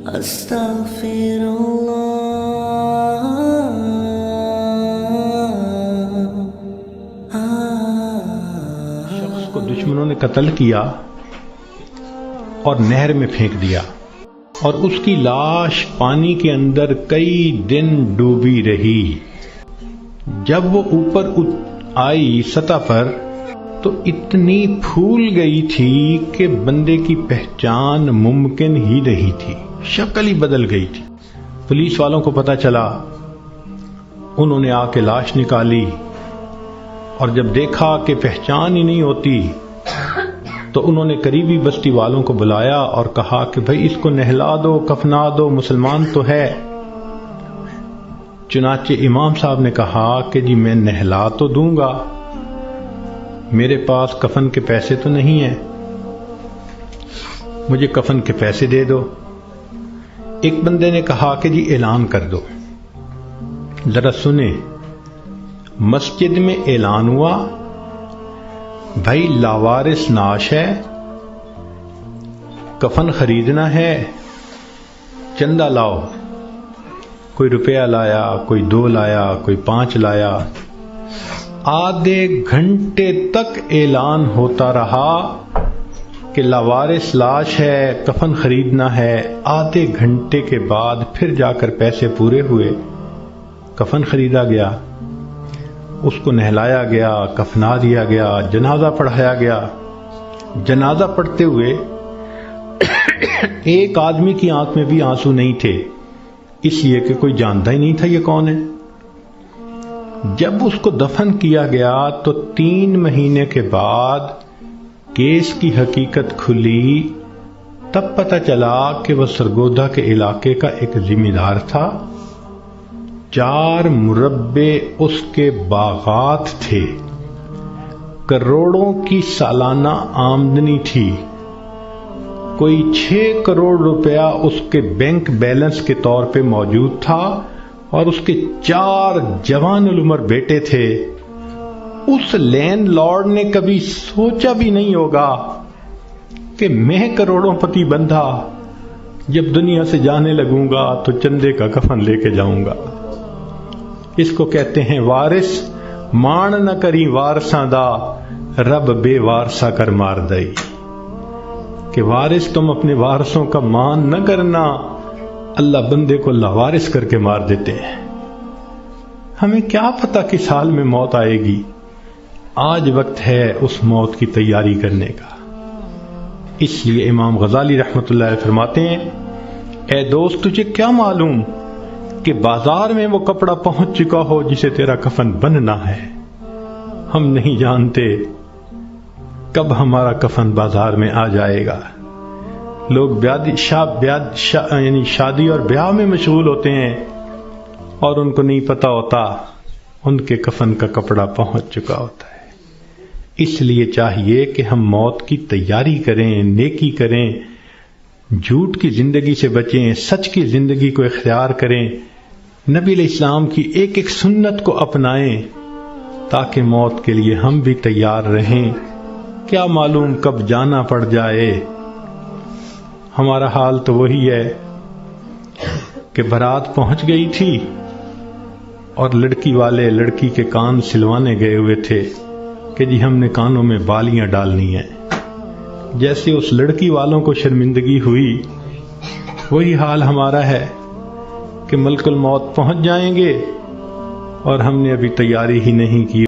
شخص کو دشمنوں نے قتل کیا اور نہر میں پھینک دیا اور اس کی لاش پانی کے اندر کئی دن ڈوبی رہی۔ جب وہ اوپر آئی سطح پر تو اتنی پھول گئی تھی کہ بندے کی پہچان ممکن ہی نہیں تھی، شکل ہی بدل گئی تھی۔ پولیس والوں کو پتہ چلا، انہوں نے آ کے لاش نکالی اور جب دیکھا کہ پہچان ہی نہیں ہوتی تو انہوں نے قریبی بستی والوں کو بلایا اور کہا کہ بھئی اس کو نہلا دو، کفنا دو، مسلمان تو ہے۔ چنانچہ امام صاحب نے کہا کہ جی میں نہلا تو دوں گا، میرے پاس کفن کے پیسے تو نہیں ہیں، مجھے کفن کے پیسے دے دو۔ ایک بندے نے کہا کہ جی اعلان کر دو۔ ذرا سنیں، مسجد میں اعلان ہوا، بھائی لاوارث نعش ہے، کفن خریدنا ہے، چندہ لاؤ۔ کوئی روپیہ لایا، کوئی 2 لایا، کوئی 5 لایا۔ آدھے گھنٹے تک اعلان ہوتا رہا کہ لاوارث لاش ہے، کفن خریدنا ہے۔ آدھے گھنٹے کے بعد پھر جا کر پیسے پورے ہوئے، کفن خریدا گیا، اس کو نہلایا گیا، کفنا دیا گیا، جنازہ پڑھایا گیا۔ جنازہ پڑھتے ہوئے ایک آدمی کی آنکھ میں بھی آنسو نہیں تھے، اس لیے کہ کوئی جانتا ہی نہیں تھا یہ کون ہے۔ جب اس کو دفن کیا گیا تو 3 مہینے کے بعد کیس کی حقیقت کھلی، تب پتہ چلا کہ وہ سرگودا کے علاقے کا ایک ذمہ دار تھا۔ 4 مربع اس کے باغات تھے، کروڑوں کی سالانہ آمدنی تھی، کوئی 6 کروڑ روپیہ اس کے بینک بیلنس کے طور پہ موجود تھا اور اس کے 4 جوان العمر بیٹے تھے۔ اس لینڈ لارڈ نے کبھی سوچا بھی نہیں ہوگا کہ میں کروڑوں پتی بندھا جب دنیا سے جانے لگوں گا تو چندے کا کفن لے کے جاؤں گا۔ اس کو کہتے ہیں وارث مان نہ کری وارثاں دا، رب بے وارثا کر مار دئی، کہ وارث تم اپنے وارثوں کا مان نہ کرنا، اللہ بندے کو لاوارث کر کے مار دیتے ہیں۔ ہمیں کیا پتہ کس حال میں موت آئے گی، آج وقت ہے اس موت کی تیاری کرنے کا۔ اس لیے امام غزالی رحمۃ اللہ علیہ فرماتے ہیں، اے دوست تجھے کیا معلوم کہ بازار میں وہ کپڑا پہنچ چکا ہو جسے تیرا کفن بننا ہے۔ ہم نہیں جانتے کب ہمارا کفن بازار میں آ جائے گا۔ لوگ یعنی شادی اور بیاہ میں مشغول ہوتے ہیں اور ان کو نہیں پتہ ہوتا ان کے کفن کا کپڑا پہنچ چکا ہوتا ہے۔ اس لیے چاہیے کہ ہم موت کی تیاری کریں، نیکی کریں، جھوٹ کی زندگی سے بچیں، سچ کی زندگی کو اختیار کریں، نبی علیہ السلام کی ایک ایک سنت کو اپنائیں تاکہ موت کے لیے ہم بھی تیار رہیں۔ کیا معلوم کب جانا پڑ جائے۔ ہمارا حال تو وہی ہے کہ بارات پہنچ گئی تھی اور لڑکی والے لڑکی کے کان سلوانے گئے ہوئے تھے کہ جی ہم نے کانوں میں بالیاں ڈالنی ہیں۔ جیسے اس لڑکی والوں کو شرمندگی ہوئی، وہی حال ہمارا ہے کہ ملک الموت پہنچ جائیں گے اور ہم نے ابھی تیاری ہی نہیں کی۔